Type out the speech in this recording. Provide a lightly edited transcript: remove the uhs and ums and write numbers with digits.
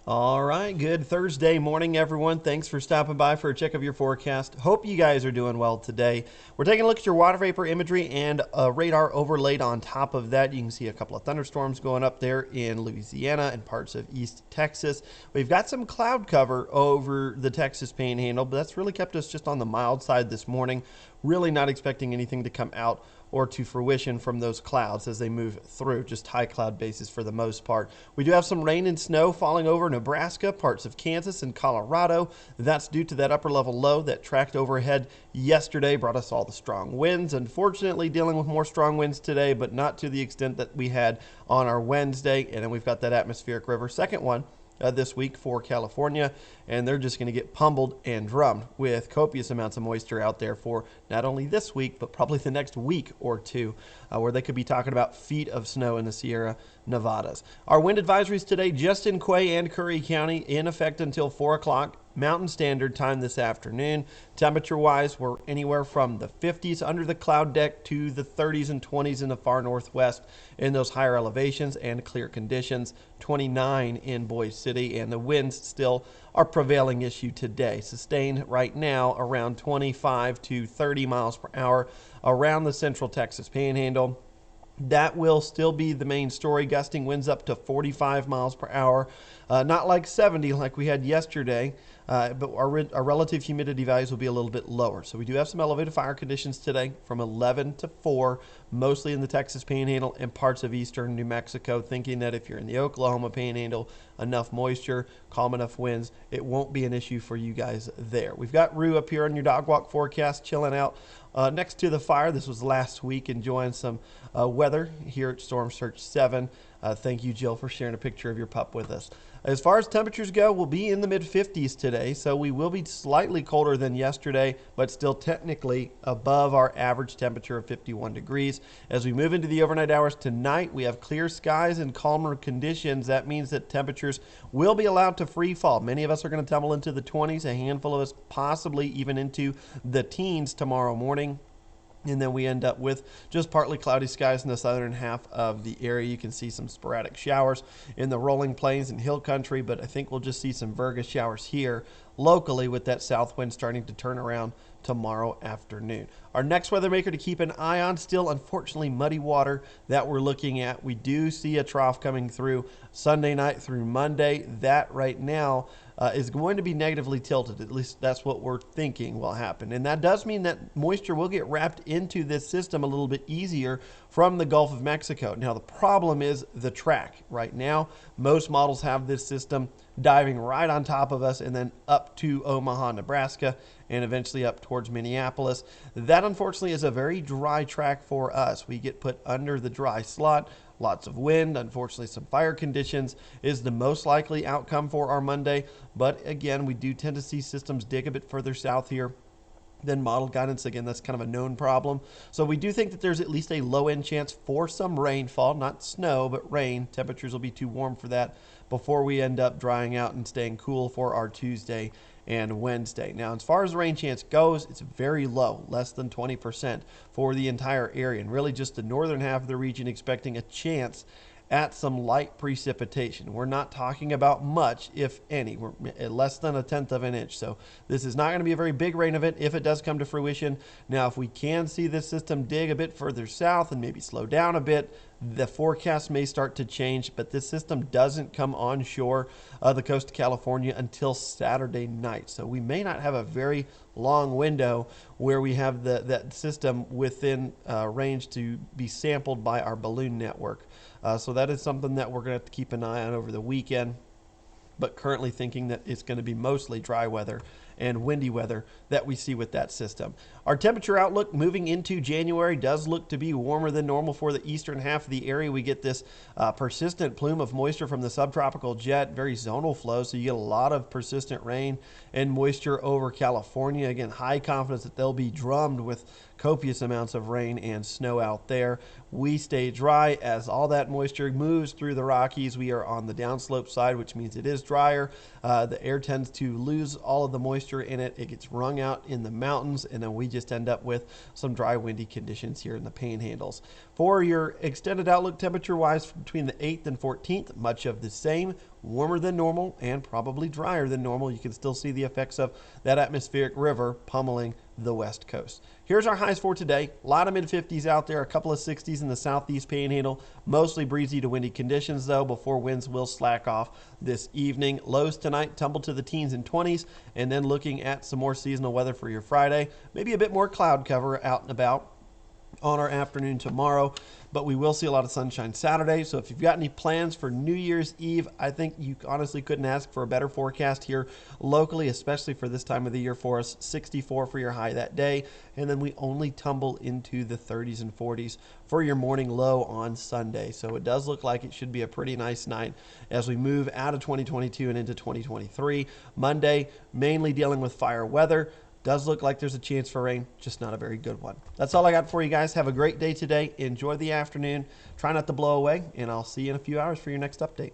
All right, good Thursday morning, everyone. Thanks for stopping by for a check of your forecast. Hope you guys are doing well today. We're taking a look at your water vapor imagery and a radar overlaid on top of that. You can see a couple of thunderstorms going up there in Louisiana and parts of East Texas. We've got some cloud cover over the Texas Panhandle, but that's really kept us just on the mild side this morning. Really not expecting anything to come out or to fruition from those clouds as they move through, just high cloud bases for the most part. We do have some rain and snow falling over Nebraska, parts of Kansas and Colorado. That's due to that upper level low that tracked overhead yesterday, brought us all the strong winds. Unfortunately, dealing with more strong winds today, but not to the extent that we had on our Wednesday. And then we've got that atmospheric river, second one this week for California, and they're just going to get pummeled and drummed with copious amounts of moisture out there for not only this week, but probably the next week or two, where they could be talking about feet of snow in the Sierra Nevadas. Our wind advisories today, just in Quay and Curry County, in effect until 4 o'clock. Mountain Standard Time this afternoon. Temperature-wise, we're anywhere from the 50s under the cloud deck to the 30s and 20s in the far northwest in those higher elevations and clear conditions. 29 in Boise City, and the winds still our prevailing issue today. Sustained right now around 25 to 30 miles per hour around the central Texas Panhandle. That will still be the main story. Gusting winds up to 45 miles per hour. Not like 70 like we had yesterday, but our relative humidity values will be a little bit lower. So we do have some elevated fire conditions today from 11 to 4, mostly in the Texas Panhandle and parts of eastern New Mexico, thinking that if you're in the Oklahoma Panhandle, enough moisture, calm enough winds, it won't be an issue for you guys there. We've got Rue up here on your dog walk forecast, chilling out next to the fire. This was last week, enjoying some weather here at Storm Surge 7. Thank you, Jill, for sharing a picture of your pup with us. As far as temperatures go, we'll be in the mid-50s today, so we will be slightly colder than yesterday, but still technically above our average temperature of 51 degrees. As we move into the overnight hours tonight, we have clear skies and calmer conditions. That means that temperatures will be allowed to free fall. Many of us are going to tumble into the 20s, a handful of us possibly even into the teens tomorrow morning. And then we end up with just partly cloudy skies in the southern half of the area. You can see some sporadic showers in the rolling plains and hill country, but I think we'll just see some virga showers here locally with that south wind starting to turn around tomorrow afternoon. Our next weather maker to keep an eye on, still unfortunately muddy water that we're looking at. We do see a trough coming through Sunday night through Monday. That right now is going to be negatively tilted. At least that's what we're thinking will happen. And that does mean that moisture will get wrapped into this system a little bit easier from the Gulf of Mexico. Now, the problem is the track. Right now, most models have this system diving right on top of us and then up to Omaha, Nebraska, and eventually up towards Minneapolis. That, unfortunately, is a very dry track for us. We get put under the dry slot. Lots of wind, unfortunately some fire conditions is the most likely outcome for our Monday. But again, we do tend to see systems dig a bit further south here than model guidance. Again, that's kind of a known problem. So we do think that there's at least a low end chance for some rainfall, not snow, but rain. Temperatures will be too warm for that before we end up drying out and staying cool for our Tuesday and Wednesday. Now, as far as the rain chance goes, it's very low, less than 20% for the entire area, and really just the northern half of the region expecting a chance at some light precipitation. We're not talking about much, if any. We're less than 1/10 of an inch. So this is not going to be a very big rain event if it does come to fruition. Now, if we can see this system dig a bit further south and maybe slow down a bit, the forecast may start to change, but this system doesn't come onshore the coast of California until Saturday night. So we may not have a very long window where we have that system within range to be sampled by our balloon network. So that is something that we're going to have to keep an eye on over the weekend, but currently thinking that it's going to be mostly dry weather and windy weather that we see with that system. Our temperature outlook moving into January does look to be warmer than normal for the eastern half of the area. We get this persistent plume of moisture from the subtropical jet, very zonal flow, so you get a lot of persistent rain and moisture over California. Again, high confidence that they'll be drummed with copious amounts of rain and snow out there. We stay dry as all that moisture moves through the Rockies. We are on the downslope side, which means it is drier. The air tends to lose all of the moisture moisture in it. It gets wrung out in the mountains, and then we just end up with some dry, windy conditions here in the Panhandles. For your extended outlook temperature-wise, between the 8th and 14th, much of the same, warmer than normal and probably drier than normal. You can still see the effects of that atmospheric river pummeling the west coast. Here's our highs for today. A lot of mid-50s out there, a couple of 60s in the southeast Panhandle. Mostly breezy to windy conditions, though, before winds will slack off this evening. Lows tonight tumble to the teens and 20s, and then looking at some more seasonal weather for your Friday. Maybe a bit more cloud cover out and about on our afternoon tomorrow, but we will see a lot of sunshine Saturday. So if you've got any plans for New Year's Eve, I think you honestly couldn't ask for a better forecast here locally, especially for this time of the year for us. 64 for your high that day, and then we only tumble into the 30s and 40s for your morning low on Sunday. So it does look like it should be a pretty nice night as we move out of 2022 and into 2023. Monday, mainly dealing with fire weather. Does look like there's a chance for rain, just not a very good one. That's all I got for you guys. Have a great day today. Enjoy the afternoon. Try not to blow away, and I'll see you in a few hours for your next update.